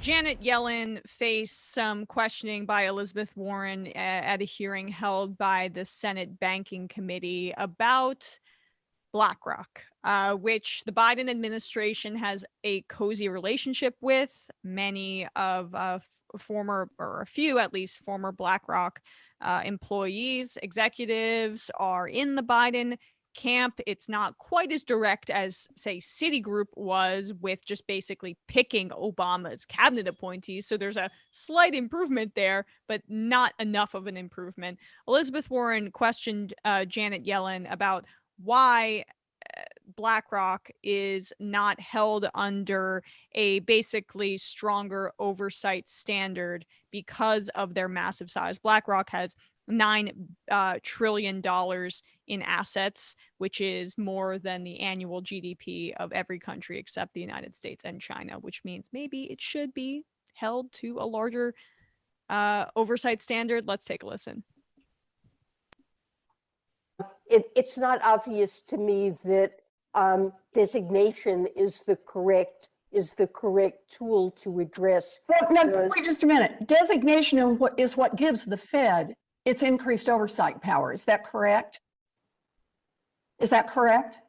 Janet Yellen faced some questioning by Elizabeth Warren at a hearing held by the Senate Banking Committee about BlackRock, which the Biden administration has a cozy relationship with. Many of former, or a few at least, former BlackRock employees, executives are in the Biden camp. It's not quite as direct as, say, Citigroup was, with just basically picking Obama's cabinet appointees. So there's a slight improvement there, but not enough of an improvement. Elizabeth Warren questioned Janet Yellen about why BlackRock is not held under a basically stronger oversight standard because of their massive size. BlackRock has $9 trillion in assets, which is more than the annual GDP of every country except the United States and China, which means maybe it should be held to a larger oversight standard. Let's take a listen. It's not obvious to me that designation is the correct tool to address. Well, no, wait just a minute. Designation is what gives the Fed its increased oversight power. Is that correct? Is that correct?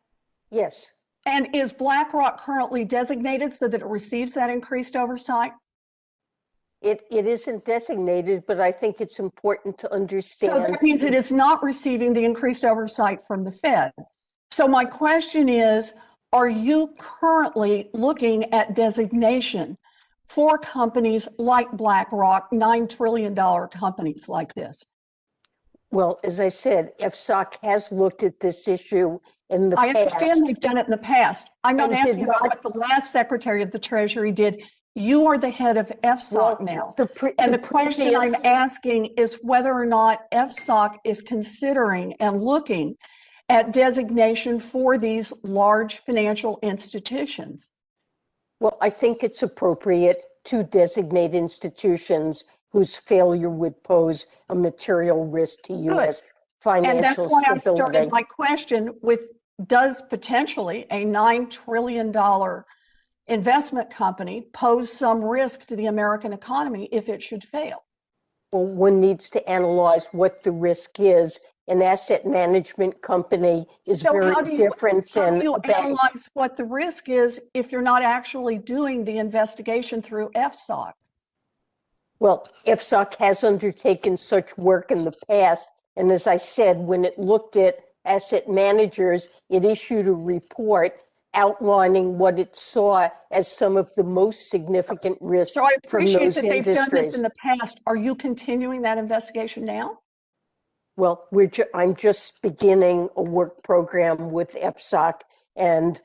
Yes. And is BlackRock currently designated so that it receives that increased oversight? It isn't designated, but I think it's important to understand. So that means it is not receiving the increased oversight from the Fed. So my question is, are you currently looking at designation for companies like BlackRock, $9 trillion companies like this? Well, as I said, FSOC has looked at this issue in the past. I understand they've done it in the past. I'm not asking about what the last Secretary of the Treasury did. You are the head of FSOC now. The question I'm asking is whether or not FSOC is considering and looking at designation for these large financial institutions. Well, I think it's appropriate to designate institutions whose failure would pose a material risk to U.S. financial stability. And that's why I started my question with, does potentially a $9 trillion investment company pose some risk to the American economy if it should fail? Well, one needs to analyze what the risk is. An asset management company is very different than a bank. How do you analyze what the risk is if you're not actually doing the investigation through FSOC? Well, FSOC has undertaken such work in the past. And as I said, when it looked at asset managers, it issued a report outlining what it saw as some of the most significant risks from those industries. So I appreciate that they've done this in the past. Are you continuing that investigation now? Well, I'm just beginning a work program with FSOC, and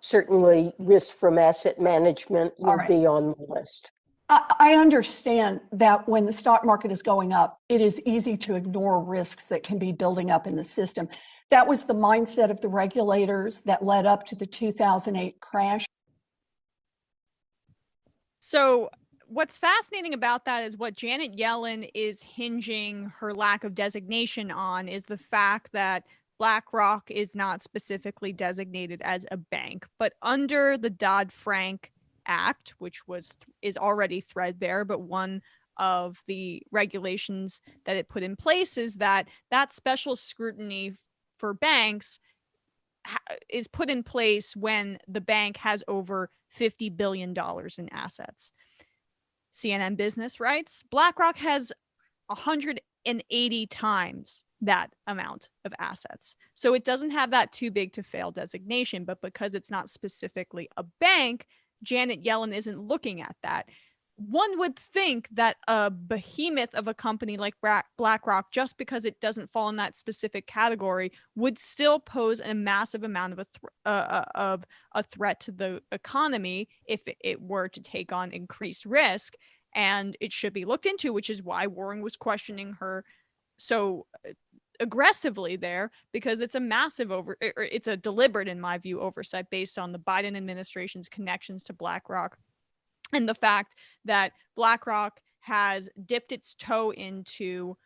certainly risk from asset management will be on the list. I understand that when the stock market is going up, it is easy to ignore risks that can be building up in the system. That was the mindset of the regulators that led up to the 2008 crash. So what's fascinating about that is what Janet Yellen is hinging her lack of designation on is the fact that BlackRock is not specifically designated as a bank, but under the Dodd-Frank Act, which is already threadbare, but one of the regulations that it put in place is that special scrutiny for banks is put in place when the bank has over $50 billion in assets. CNN Business writes, BlackRock has 180 times that amount of assets. So it doesn't have that too big to fail designation, but because it's not specifically a bank, Janet Yellen isn't looking at that. One would think that a behemoth of a company like BlackRock, just because it doesn't fall in that specific category, would still pose a massive amount of a threat to the economy if it were to take on increased risk, and it should be looked into, which is why Warren was questioning her so aggressively there, because it's a massive it's a deliberate, in my view, oversight based on the Biden administration's connections to BlackRock. And the fact that BlackRock has dipped its toe into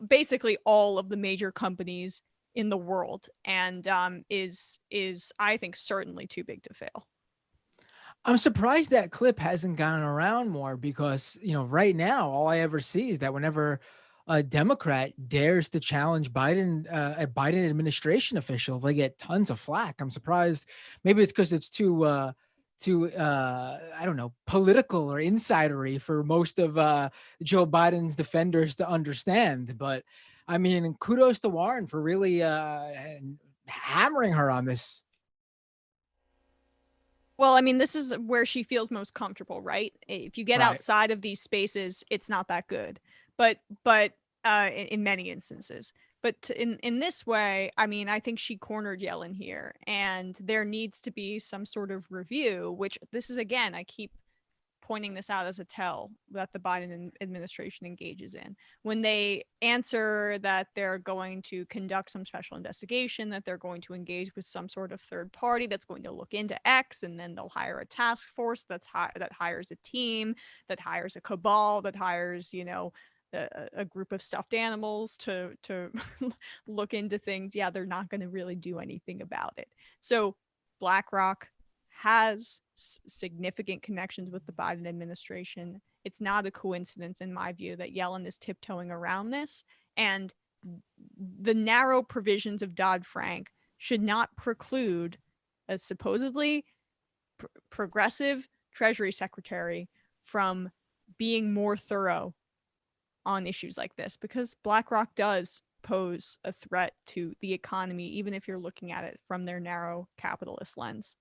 basically all of the major companies in the world, and is I think certainly too big to fail. I'm surprised that clip hasn't gone around more because, right now, all I ever see is that whenever a Democrat dares to challenge Biden, a Biden administration official, they get tons of flack. I'm surprised. Maybe it's because it's too, I don't know, political or insidery for most of Joe Biden's defenders to understand. But I mean, kudos to Warren for really hammering her on this. Well, I mean, this is where she feels most comfortable, right? If you get Right. outside of these spaces, it's not that good. But in many instances. But in this way, I mean, I think she cornered Yellen here, and there needs to be some sort of review, which this is, again, I keep pointing this out as a tell that the Biden administration engages in. When they answer that they're going to conduct some special investigation, that they're going to engage with some sort of third party that's going to look into X, and then they'll hire a task force that hires a team, that hires a cabal, that hires, a group of stuffed animals to look into things. Yeah, they're not going to really do anything about it. So BlackRock has significant connections with the Biden administration. It's not a coincidence, in my view, that Yellen is tiptoeing around this. And the narrow provisions of Dodd-Frank should not preclude a supposedly progressive Treasury Secretary from being more thorough on issues like this, because BlackRock does pose a threat to the economy, even if you're looking at it from their narrow capitalist lens.